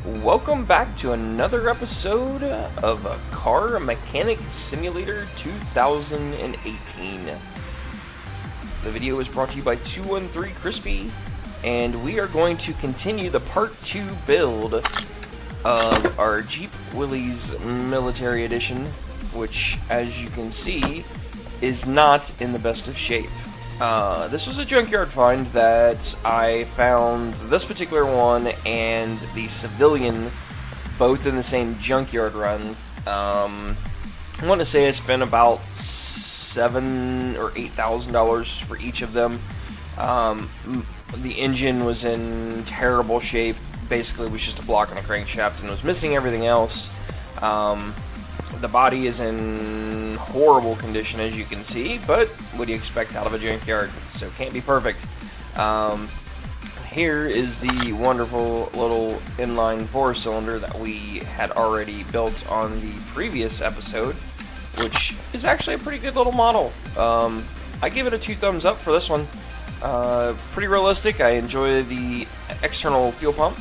welcome back to another episode of Car Mechanic Simulator 2018. The video is brought to you by 213 Crispy, and we are going to continue the Part 2 build of our Jeep Willys Military Edition, which, as you can see, is not in the best of shape. This was a junkyard find that I found this particular one and the civilian both in the same junkyard run. I want to say I spent about $7,000 or $8,000 for each of them. The engine was in terrible shape. Basically, it was just a block and a crankshaft and was missing everything else. The body is in horrible condition, as you can see, but what do you expect out of a junkyard? So it can't be perfect. Here is the wonderful little inline 4-cylinder that we had already built on the previous episode, which is actually a pretty good little model. I give it a 2 thumbs up for this one. Pretty realistic. I enjoy the external fuel pump.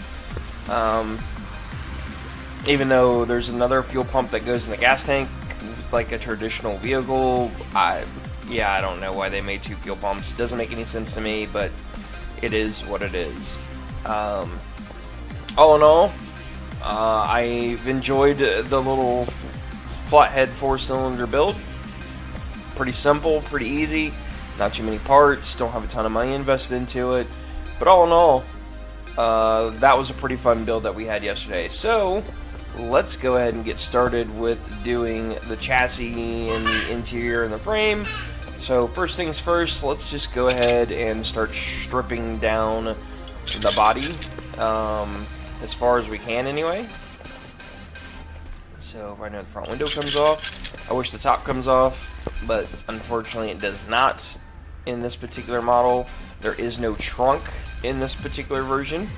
Even though there's another fuel pump that goes in the gas tank, like a traditional vehicle, I don't know why they made 2 fuel pumps. It doesn't make any sense to me, but it is what it is. All in all, I've enjoyed the little flathead 4-cylinder build. Pretty simple, pretty easy, not too many parts, don't have a ton of money invested into it, but all in all, that was a pretty fun build that we had yesterday. So let's go ahead and get started with doing the chassis and the interior and the frame. So first things first, let's just go ahead and start stripping down the body, as far as we can anyway. So right now the front window comes off. I wish the top comes off, but unfortunately it does not in this particular model. There is no trunk in this particular version,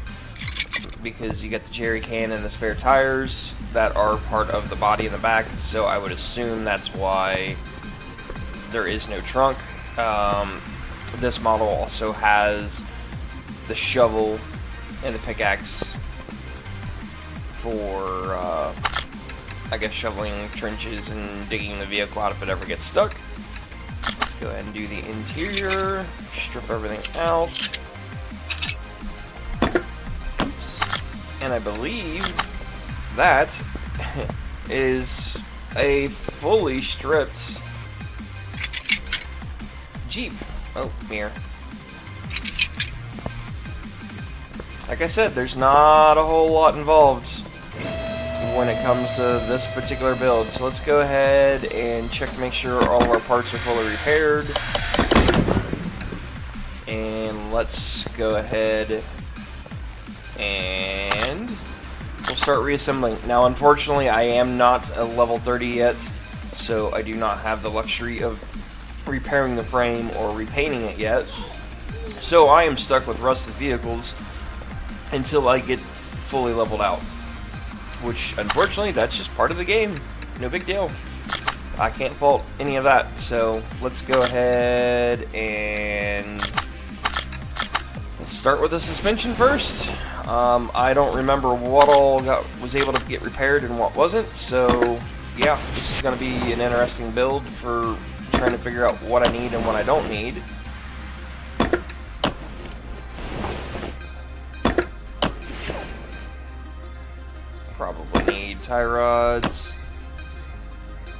because you got the jerry can and the spare tires that are part of the body in the back, so I would assume that's why there is no trunk. This model also has the shovel and the pickaxe for, I guess, shoveling trenches and digging the vehicle out if it ever gets stuck. Let's go ahead and do the interior, strip everything out. And I believe that is a fully stripped Jeep. Oh, mirror. Like I said, there's not a whole lot involved when it comes to this particular build. So let's go ahead and check to make sure all of our parts are fully repaired. And let's go ahead and we'll start reassembling. Now, unfortunately, I am not a level 30 yet, so I do not have the luxury of repairing the frame or repainting it yet. So I am stuck with rusted vehicles until I get fully leveled out, which, unfortunately, that's just part of the game. No big deal. I can't fault any of that. So let's go ahead and let's start with the suspension first. I don't remember what all was able to get repaired and what wasn't, so yeah, this is going to be an interesting build for trying to figure out what I need and what I don't need. Probably need tie rods.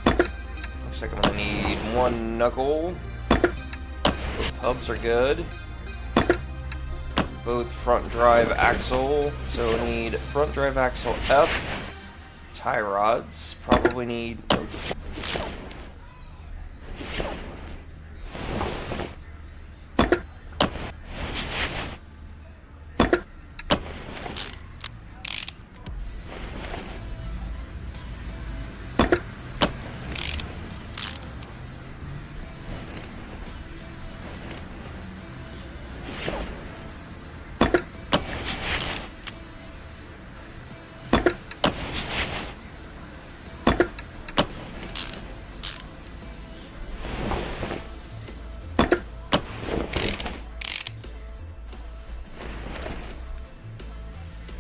Looks like I'm going to need 1 knuckle. Both hubs are good. Both front drive axle, so we need front drive axle F. Tie rods, probably need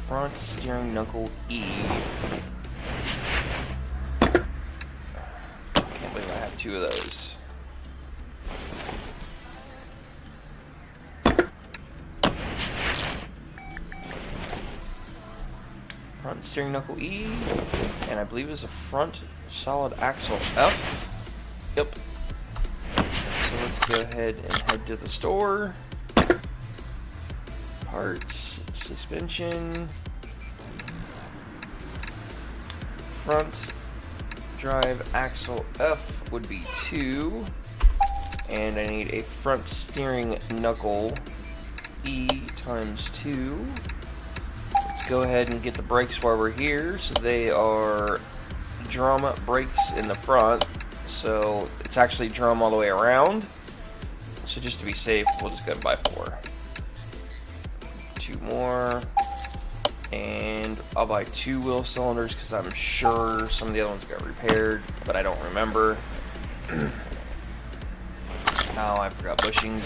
front steering knuckle E. Can't believe I have two of those. Front steering knuckle E, and I believe it's a front solid axle F. Yep. So let's go ahead and head to the store. Parts, suspension, front drive axle F would be 2, and I need a front steering knuckle E times 2. Let's go ahead and get the brakes while we're here. So they are drum brakes in the front, so it's actually drum all the way around. So just to be safe, we'll just go and buy 4. 2 more, and I'll buy 2 wheel cylinders because I'm sure some of the other ones got repaired, but I don't remember. Oh, I forgot bushings.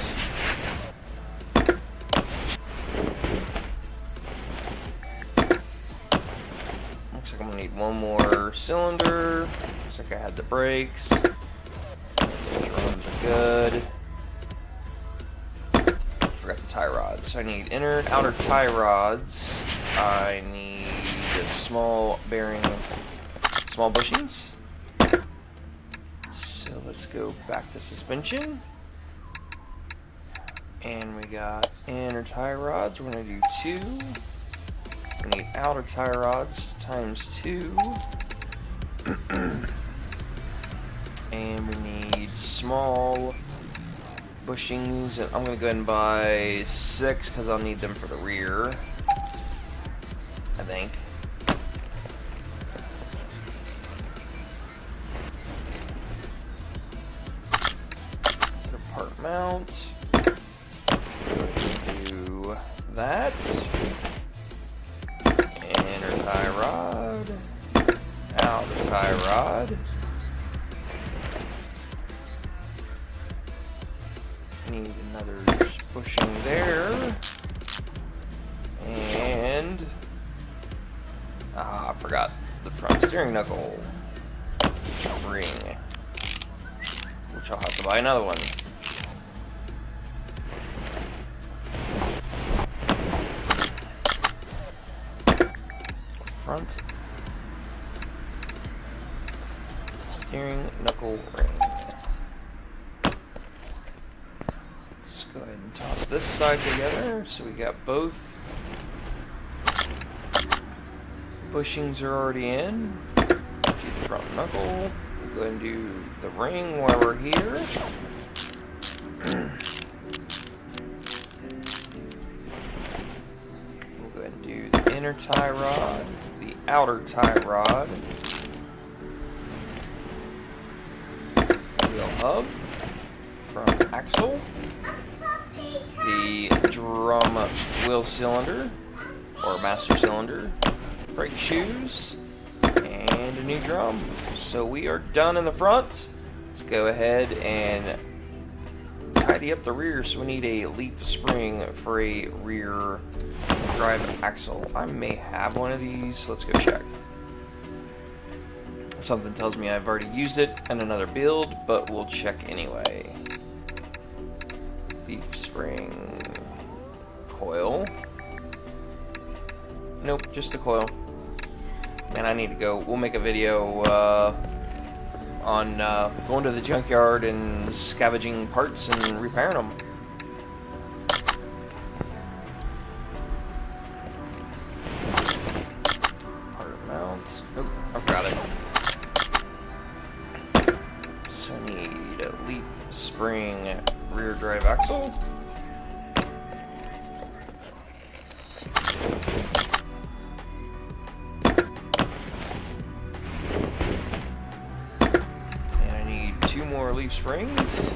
Looks like I'm gonna need 1 more cylinder. Looks like I had the brakes. The drums are good. Forgot the tie rods. So I need inner and outer tie rods. I need a small bearing, small bushings. So let's go back to suspension. And we got inner tie rods. We're gonna do 2. We need outer tie rods times 2. And we need small bushings, and I'm gonna go ahead and buy 6 because I'll need them for the rear, I think. Get a part mount. Do that. Inner tie rod. Outer tie rod. Need another bushing there, and I forgot the front steering knuckle ring, which I'll have to buy another one. Front steering knuckle ring. Go ahead and toss this side together. So we got both bushings are already in. Do the front knuckle. We'll go ahead and do the ring while we're here. We'll go ahead and do the inner tie rod, the outer tie rod, wheel hub, front axle, the drum wheel cylinder, or master cylinder, brake shoes, and a new drum. So we are done in the front. Let's go ahead and tidy up the rear. So we need a leaf spring for a rear drive axle. I may have one of these. Let's go check. Something tells me I've already used it in another build, but we'll check anyway. Leaf spring coil. Nope, just the coil. Man, I need to go. We'll make a video on going to the junkyard and scavenging parts and repairing them. Part mount. Nope, I forgot it. So I need a leaf spring rear drive axle. And I need 2 more leaf springs.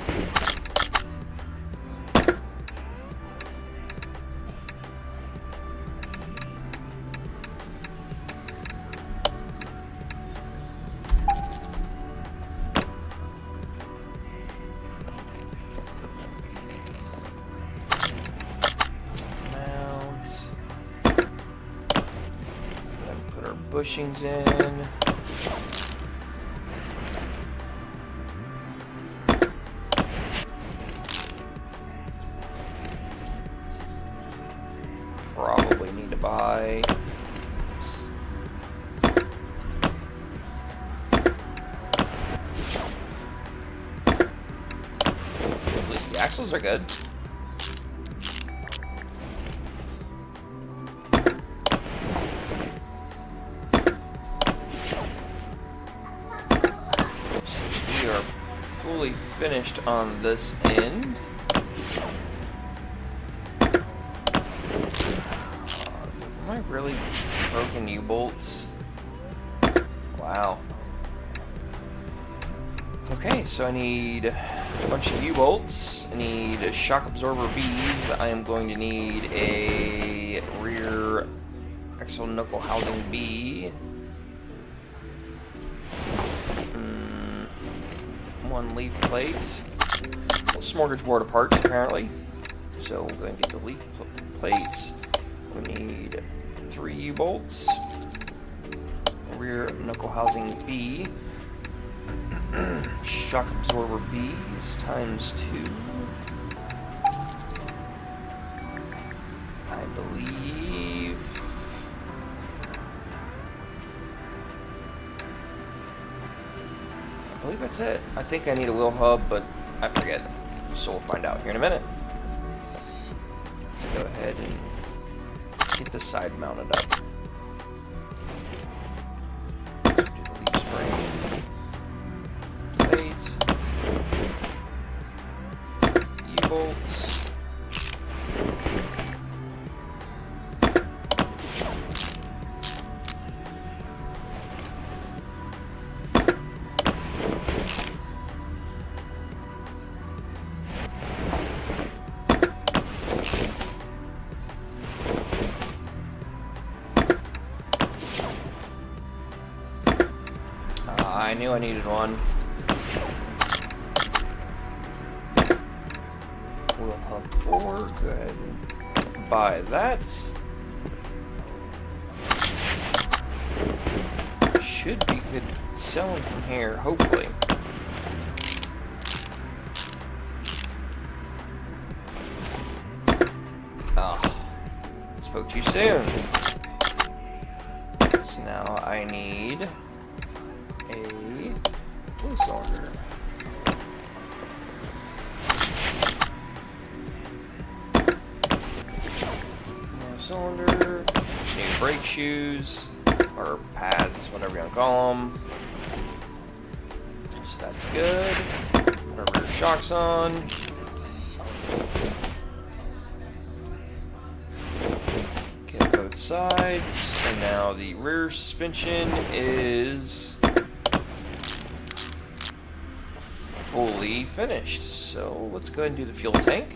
bushings in. Probably need to buy. At least the axles are good. Fully finished on this end. Am I really broken U-bolts? Wow. Okay, so I need a bunch of U-bolts. I need shock absorber Bs. I am going to need a rear axle knuckle housing B. One leaf plate. Well, smorgasbord of parts, apparently. So we'll go and get the leaf plate. We need 3 U-bolts. Rear knuckle housing B. Shock absorber Bs times 2. I believe. I believe that's it. I think I need a wheel hub, but I forget. So we'll find out here in a minute. Let's go ahead and get the side mounted up. Leaf spring, plate, U-bolts. I knew I needed one. Wheel hub 4, go ahead and buy that. Should be good selling from here, hopefully. Oh, spoke too soon. So now I need a blue cylinder. New cylinder, new brake shoes, or pads, whatever you want to call them. So that's good. Put our rear shocks on. Get both sides. And now the rear suspension is fully finished. So let's go ahead and do the fuel tank.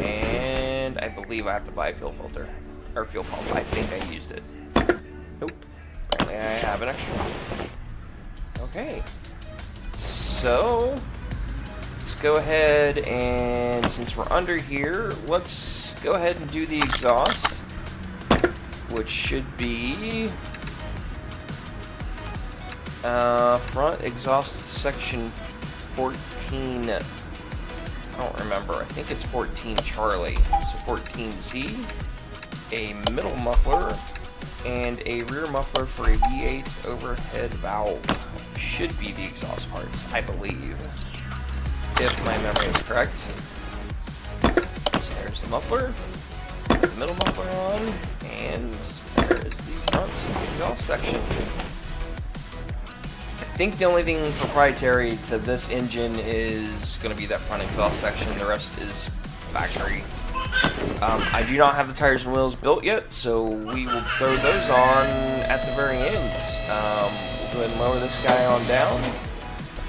And I believe I have to buy a fuel filter. Or fuel pump. I think I used it. Nope. Apparently I have an extra one. Okay. So let's go ahead and, since we're under here, let's go ahead and do the exhaust, which should be front exhaust section 14. I don't remember. I think it's 14 Charlie. So 14Z, a middle muffler, and a rear muffler for a V8 overhead valve. Should be the exhaust parts, I believe, if my memory is correct. So there's the muffler, the middle muffler on, and there is the front exhaust section. I think the only thing proprietary to this engine is going to be that front exhaust section. The rest is factory. I do not have the tires and wheels built yet, so we will throw those on at the very end. We'll go ahead and lower this guy on down,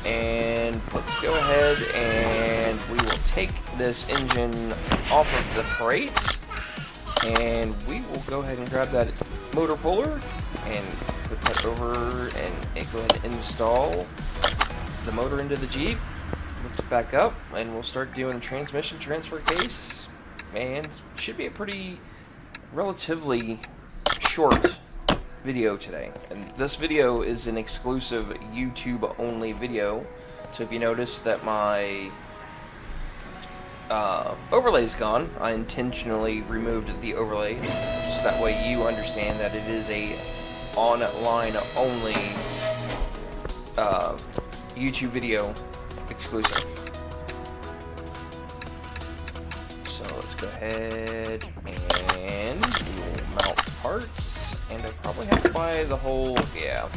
and let's go ahead and we will take this engine off of the crate, and we will go ahead and grab that motor puller and put that over and go ahead and install the motor into the Jeep. Lift it back up, and we'll start doing a transmission transfer case. And should be a pretty relatively short video today. And this video is an exclusive YouTube only video. So if you notice that my overlay's gone, I intentionally removed the overlay just that way you understand that it is a online only YouTube video exclusive. So let's go ahead and we'll mount the parts, and I probably have to buy the whole, yeah.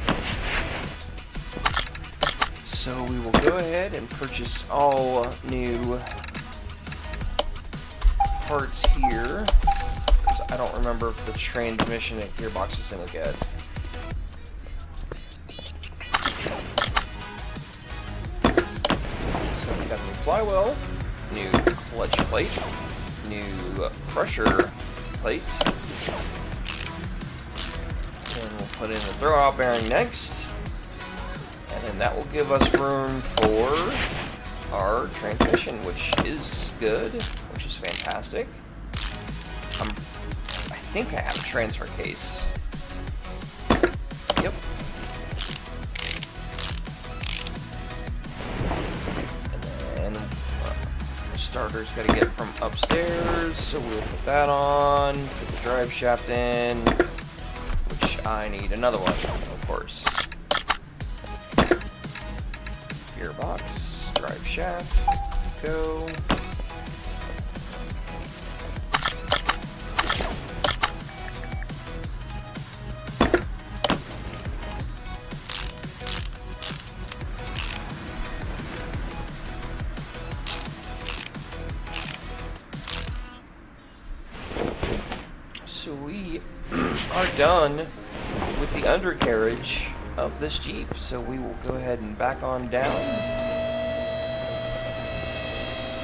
So we will go ahead and purchase all new parts here, because I don't remember if the transmission and gearbox is any good. So we got new flywheel, new clutch plate, new pressure plate, and we'll put in the throwout bearing next, and then that will give us room for our transmission, which is good, which is fantastic. I think I have a transfer case. Yep. And then starter's got to get from upstairs, so we'll put that on, put the drive shaft in, which I need another one, of course. Gearbox, drive shaft, go. So we are done with the undercarriage of this Jeep, so we will go ahead and back on down.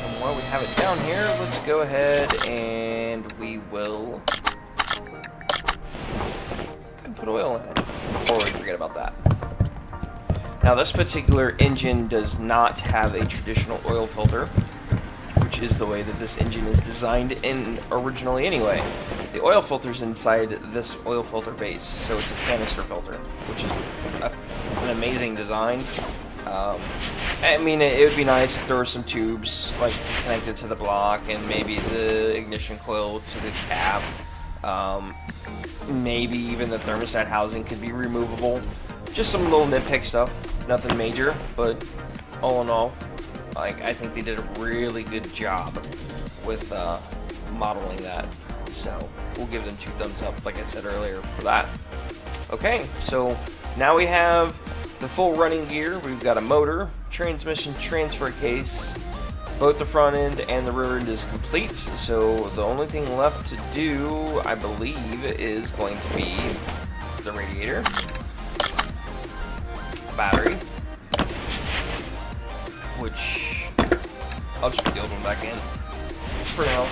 And while we have it down here, let's go ahead and we will put oil in it before we forget about that. Now this particular engine does not have a traditional oil filter, which is the way that this engine is designed in originally anyway. The oil filter's inside this oil filter base, so it's a canister filter, which is an amazing design. I mean, it would be nice if there were some tubes like connected to the block, and maybe the ignition coil to the cab. Maybe even the thermostat housing could be removable. Just some little nitpick stuff, nothing major, but all in all, I think they did a really good job with modeling that. So we'll give them 2 thumbs up, like I said earlier, for that. Okay, so now we have the full running gear. We've got a motor, transmission transfer case, both the front end and the rear end is complete. So the only thing left to do, I believe, is going to be the radiator, battery, which I'll just put the old one back in for now.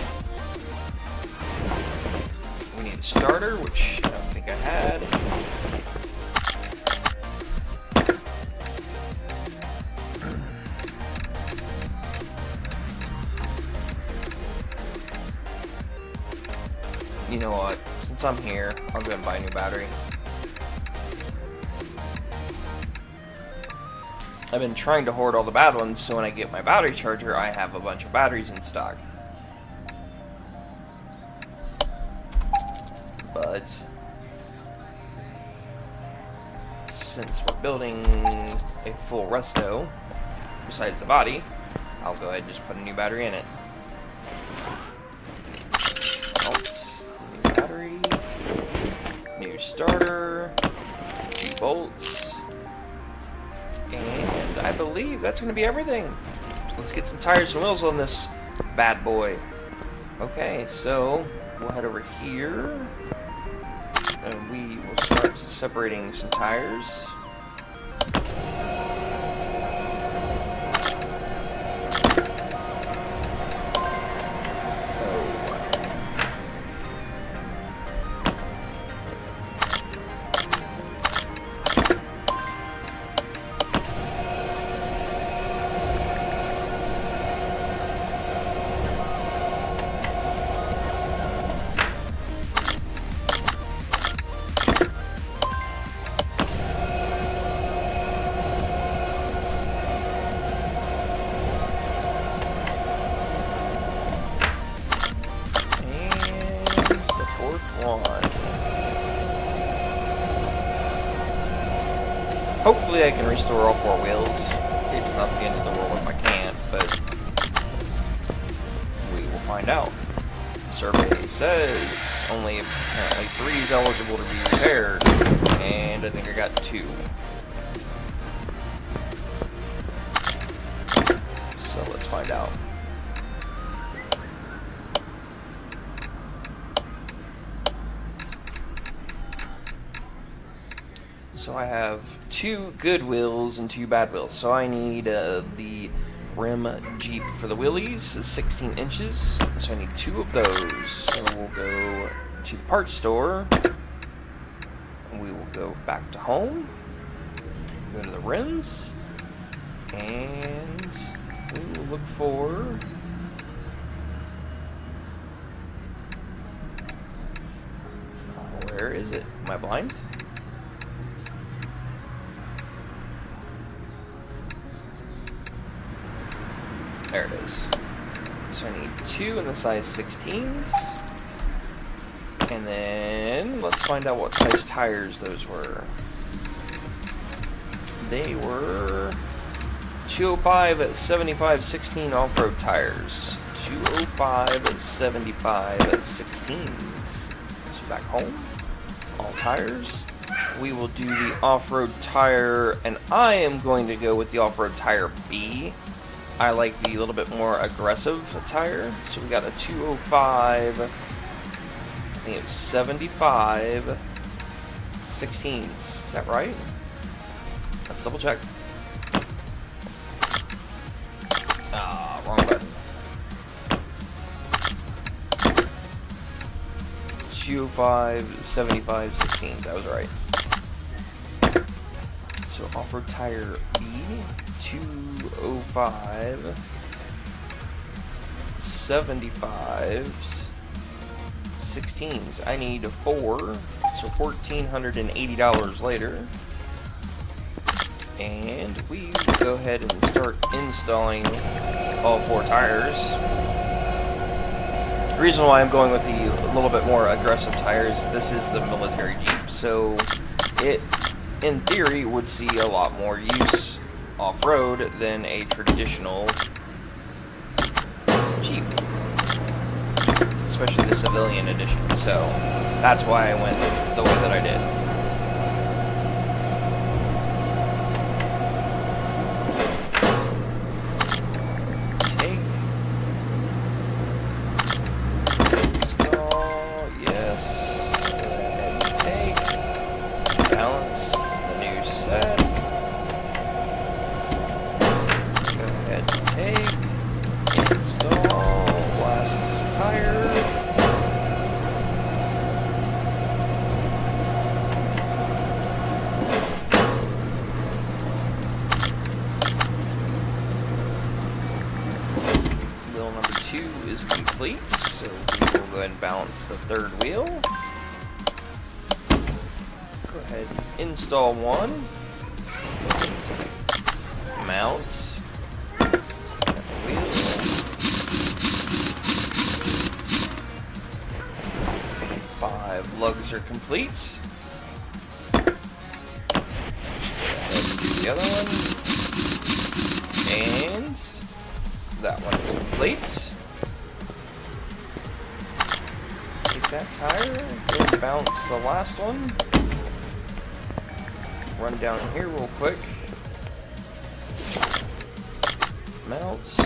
We need a starter, which I don't think I had. You know what? Since I'm here, I'll go ahead and buy a new battery. I've been trying to hoard all the bad ones, so when I get my battery charger, I have a bunch of batteries in stock. But since we're building a full resto, besides the body, I'll go ahead and just put a new battery in it. New battery, new starter, new bolts, and I believe that's going to be everything. Let's get some tires and wheels on this bad boy. Okay, so we'll head over here, and we will start separating some tires. one. Hopefully I can restore all 4 wheels. It's not the end of the world if I can't, but we will find out. Survey says only apparently 3 is eligible to be repaired, and I think I got 2. So let's find out. So I have 2 good wheels and 2 bad wheels. So I need the rim Jeep for the Willys, 16 inches. So I need 2 of those. So we'll go to the parts store. We will go back to home. Go to the rims. And we will look for... where is it? Am I blind? There it is. So I need 2 in the size 16s. And then let's find out what size tires those were. They were 205 at 75 16 off-road tires. 205 at 75 at 16s. So back home, all tires. We will do the off-road tire, and I am going to go with the off-road tire B. I like the little bit more aggressive tire. So we got a 205, I think it was 75, 16s. Is that right? Let's double check. Ah, wrong button. 205, 75, 16s. That was right. So off-road tire B, 205, 75s, 16s. I need 4, so $1,480 later. And we will go ahead and start installing all 4 tires. The reason why I'm going with the little bit more aggressive tires, this is the military Jeep, so it, in theory, would see a lot more use off-road than a traditional Jeep, especially the civilian edition. So that's why I went the way that I did. Install, yes. And take, balance the new set. Take, install, last tire. Wheel number 2 is complete, so we will go ahead and balance the 3rd wheel. Go ahead and install 1. Mount. 5 lugs are complete. Go ahead and do the other one. And that one is complete. Take that tire, go and bounce the last one. Run down here real quick. Mount.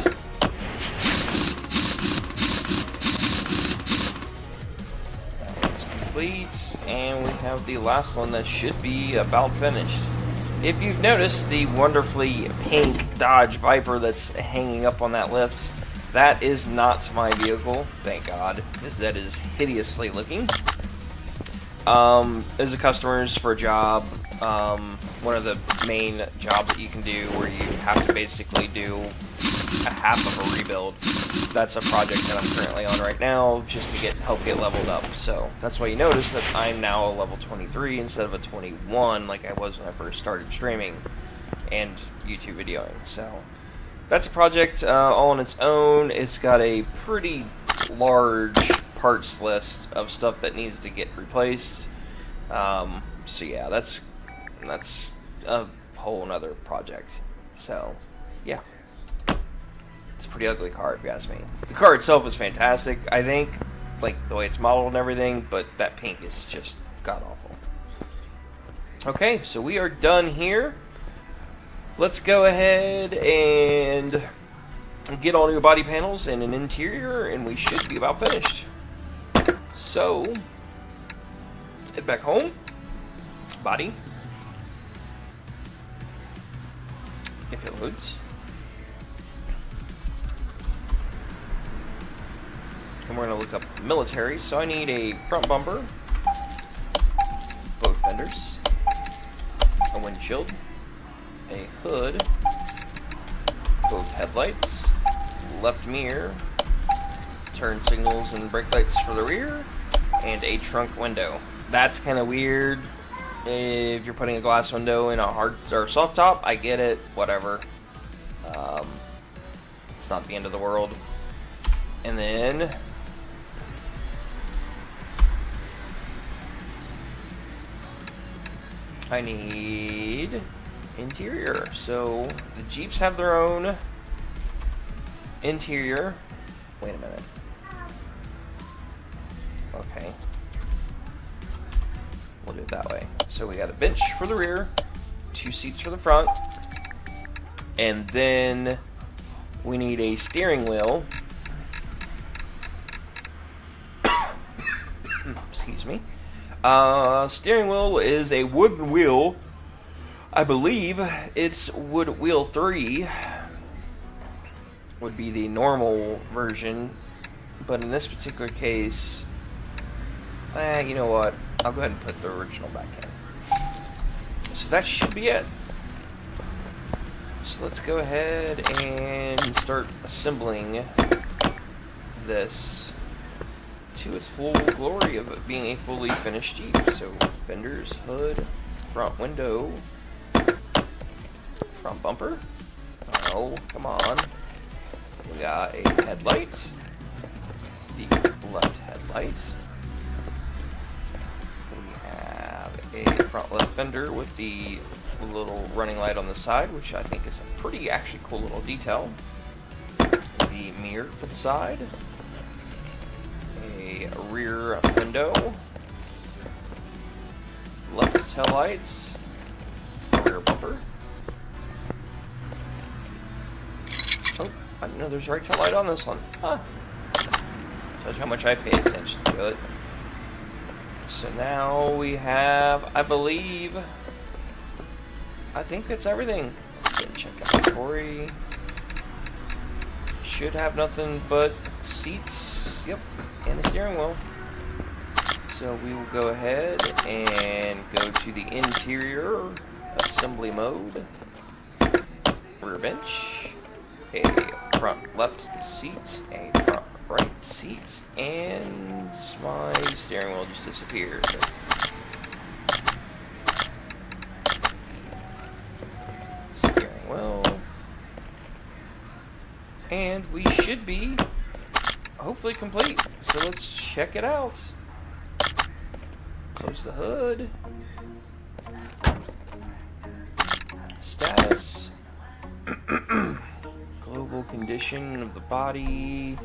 And we have the last one that should be about finished. If you've noticed the wonderfully pink Dodge Viper that's hanging up on that lift, that is not my vehicle, thank God, because that is hideously looking. There's a customer's for a job, one of the main jobs that you can do where you have to basically do a half of a rebuild. That's a project that I'm currently on right now, just to help get leveled up. So that's why you notice that I'm now a level 23 instead of a 21 like I was when I first started streaming and YouTube videoing. So that's a project all on its own. It's got a pretty large parts list of stuff that needs to get replaced. So yeah, that's a whole nother project. So yeah, it's a pretty ugly car if you ask me. The car itself is fantastic, I think, like the way it's modeled and everything, but that pink is just god awful. Okay, so we are done here. Let's go ahead and get all new body panels and an interior, and we should be about finished. So, head back home. Body. If it loads. And we're going to look up military, so I need a front bumper, both fenders, a windshield, a hood, both headlights, left mirror, turn signals and brake lights for the rear, and a trunk window. That's kind of weird if you're putting a glass window in a hard or soft top. I get it, whatever. It's not the end of the world. And then I need interior. So the Jeeps have their own interior. Wait a minute. Okay. We'll do it that way. So we got a bench for the rear, 2 seats for the front, and then we need a steering wheel. Excuse me. Steering wheel is a wooden wheel. I believe it's wood wheel 3 would be the normal version, but in this particular case, you know what? I'll go ahead and put the original back in. So that should be it. So let's go ahead and start assembling this to its full glory of it being a fully finished Jeep. So fenders, hood, front window, front bumper. Oh, come on. We got a headlight, the left headlight. We have a front left fender with the little running light on the side, which I think is a pretty actually cool little detail. The mirror for the side, a rear window, left tail lights, a rear bumper. Oh, I didn't know there's a right tail light on this one. Huh. Shows how much I pay attention to it. So now we have, I think that's everything. Check out Corey. Should have nothing but seats, yep, and a steering wheel. So we will go ahead and go to the interior assembly mode. Rear bench, a front left seat, a front right seat, and my steering wheel just disappeared. Steering wheel. And we should be hopefully complete. So let's check it out. Close the hood. Status. Global condition of the body.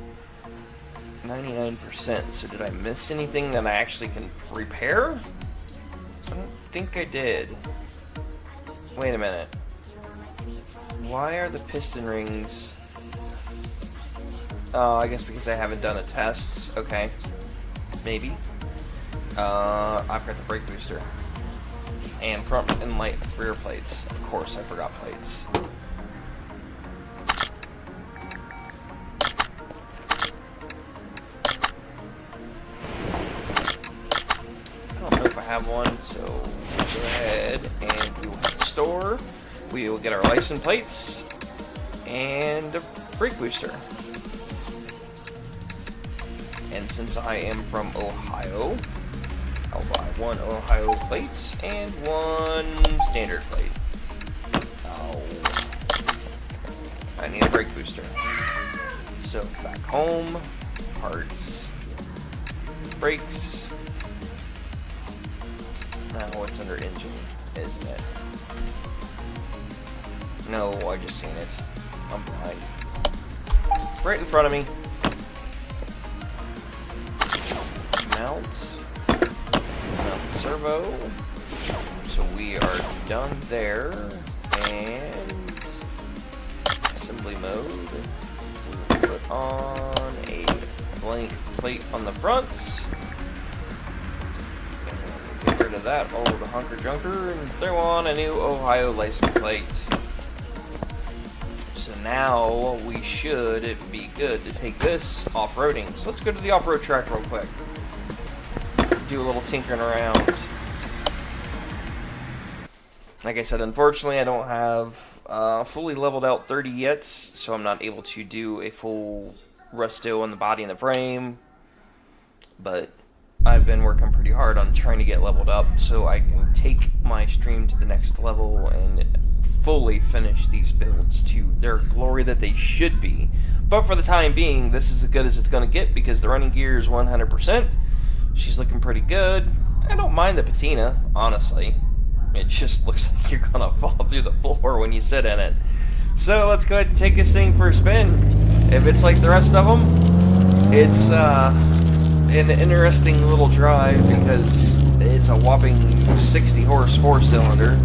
99%. So did I miss anything that I actually can repair? I don't think I did. Wait a minute. Why are the piston rings... Oh, I guess because I haven't done a test. Okay. Maybe. I forgot the brake booster. And front and rear plates. Of course, I forgot plates. I don't know if I have one, so we'll go ahead and we will hit the store. We will get our license plates and a brake booster. And since I am from Ohio, I'll buy one Ohio plate and one standard plate. Oh, I need a brake booster. So back home, parts, brakes. Now it's under engine, isn't it? No, I just seen it. I'm behind. Right in front of me. Mount the servo. So we are done there. And assembly mode. We will put on a blank plate on the front. And get rid of that old hunker junker and throw on a new Ohio license plate. So now we should be good to take this off-roading. So let's go to the off-road track real quick. Do a little tinkering around. Like I said, unfortunately I don't have fully leveled out 30 yet, so I'm not able to do a full resto on the body and the frame. But I've been working pretty hard on trying to get leveled up so I can take my stream to the next level and fully finish these builds to their glory that they should be. But for the time being, this is as good as it's going to get because the running gear is 100%. She's looking pretty good. I don't mind the patina, honestly. It just looks like you're going to fall through the floor when you sit in it. So let's go ahead and take this thing for a spin. If it's like the rest of them, it's an interesting little drive because it's a whopping 60 horse 4-cylinder.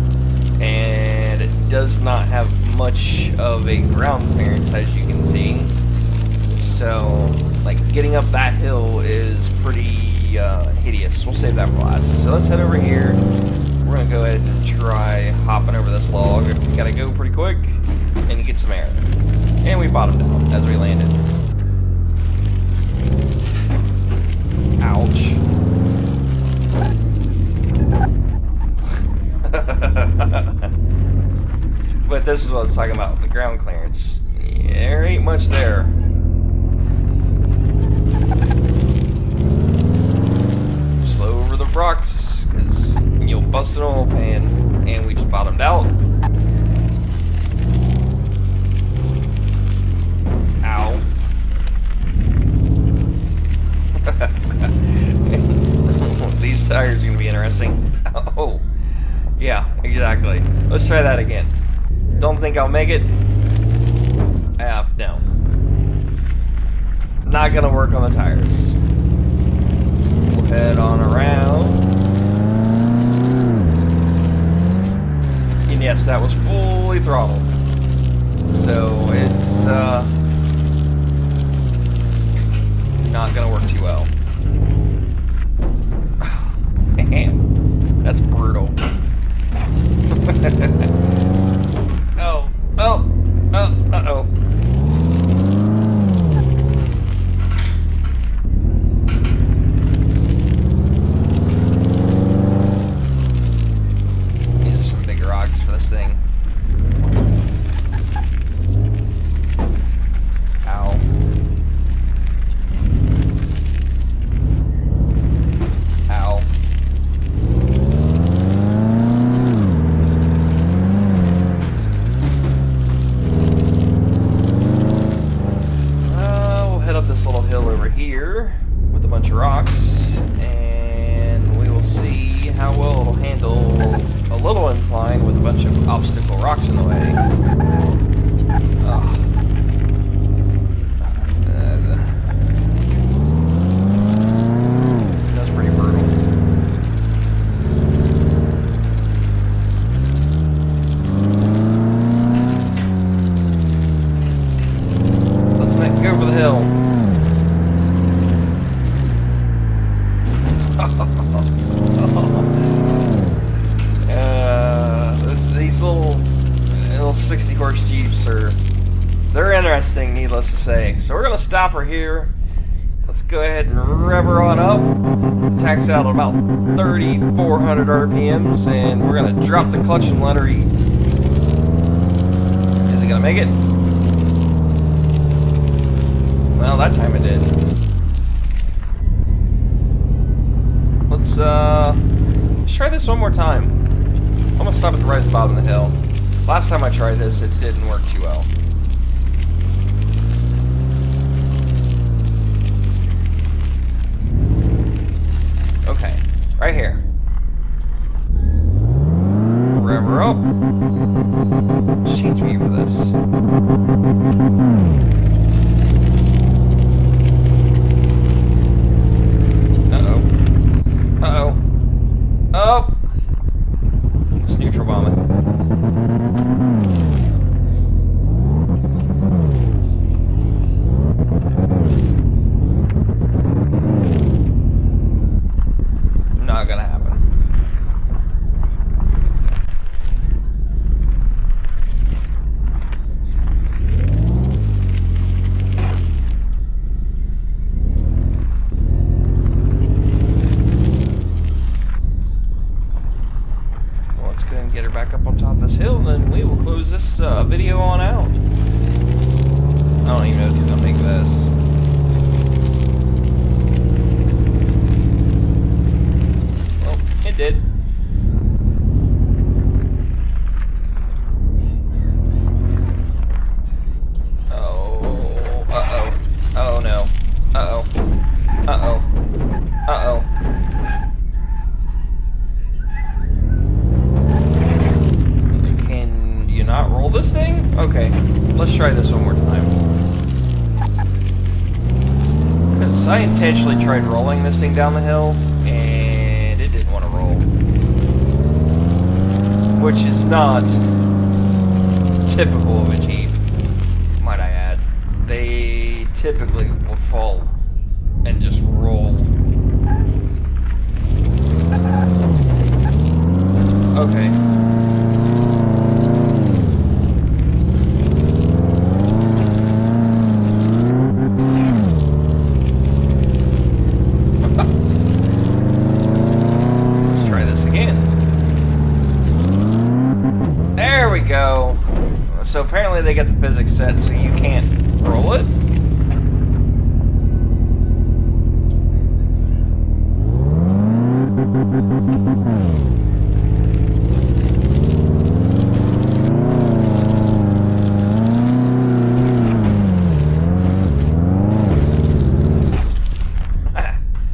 And it does not have much of a ground clearance, as you can see. So, like, getting up that hill is pretty hideous. We'll save that for last. So let's head over here. We're going to go ahead and try hopping over this log. We got to go pretty quick and get some air. And we bottomed out as we landed. Ouch. But this is what I was talking about, the ground clearance. Yeah, there ain't much there. Slow over the rocks, because you'll bust an oil pan, and we just bottomed out. Ow. These tires are going to be interesting. Oh. Yeah, exactly. Let's try that again. Don't think I'll make it. No. Not gonna work on the tires. We'll head on around. And yes, that was fully throttled. So it's not gonna work too well. Man, that's brutal. Uh-oh. These are some big rocks for this thing. Ow. Ow. This little hill over here with a bunch of rocks, and we will see how well it'll handle a little incline with a bunch of obstacle rocks in the way. That's pretty brutal. Let's go over the hill. These little 60 horse Jeeps they're interesting, needless to say. So we're gonna stop her here. Let's go ahead and rev her on up. Tax out at about 3,400 RPMs, and we're gonna drop the clutch and let her eat. Is it gonna make it? Well, that time it did. Let's try this one more time. I'm gonna stop it right at the bottom of the hill. Last time I tried this, it didn't work too well. Okay, right here. Rev her up. Let's change view for this. Uh-oh. Oh! It's neutral bombing. Not gonna happen. Get her back up on top of this hill, and then we will close this video on out. I don't even know if it's gonna make this. Well, it did. Oh, uh-oh. Oh no. Uh-oh. Uh-oh. Uh-oh. Not roll this thing? Okay, let's try this one more time. Because I intentionally tried rolling this thing down the hill, and it didn't want to roll. Which is not typical of a Jeep, might I add. They typically will fall and just roll. Okay. There we go. So apparently they got the physics set so you can't roll it.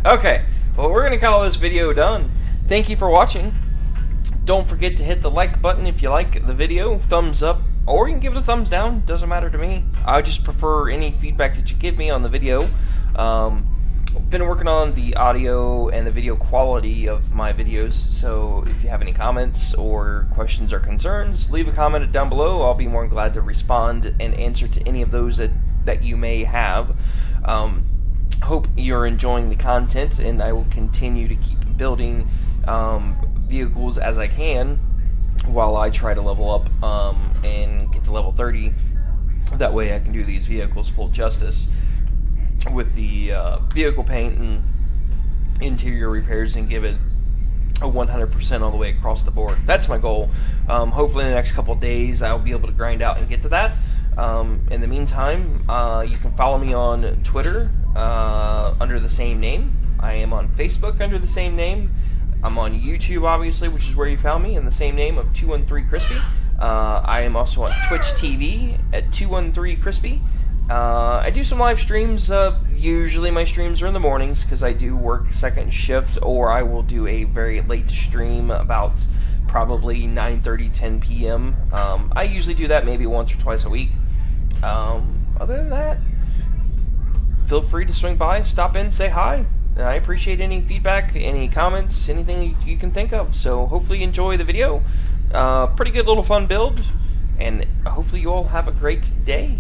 Okay, well we're going to call this video done. Thank you for watching. Don't forget to hit the like button if you like the video, thumbs up, or you can give it a thumbs down, doesn't matter to me. I just prefer any feedback that you give me on the video. Been working on the audio and the video quality of my videos, so if you have any comments or questions or concerns, leave a comment down below. I'll be more than glad to respond and answer to any of those that you may have. Hope you're enjoying the content, and I will continue to keep building vehicles as I can while I try to level up and get to level 30. That way I can do these vehicles full justice with the vehicle paint and interior repairs and give it a 100% all the way across the board. That's my goal. Hopefully in the next couple of days I'll be able to grind out and get to that. In the meantime, you can follow me on Twitter under the same name. I am on Facebook under the same name. I'm on YouTube, obviously, which is where you found me, in the same name of 213 Crispy. I am also on Twitch TV at 213 Crispy. I do some live streams. Usually my streams are in the mornings because I do work second shift, or I will do a very late stream about probably 9:30, 10 p.m. I usually do that maybe once or twice a week. Other than that, feel free to swing by, stop in, say hi. I appreciate any feedback, any comments, anything you can think of. So hopefully you enjoy the video. Pretty good little fun build, and hopefully you all have a great day.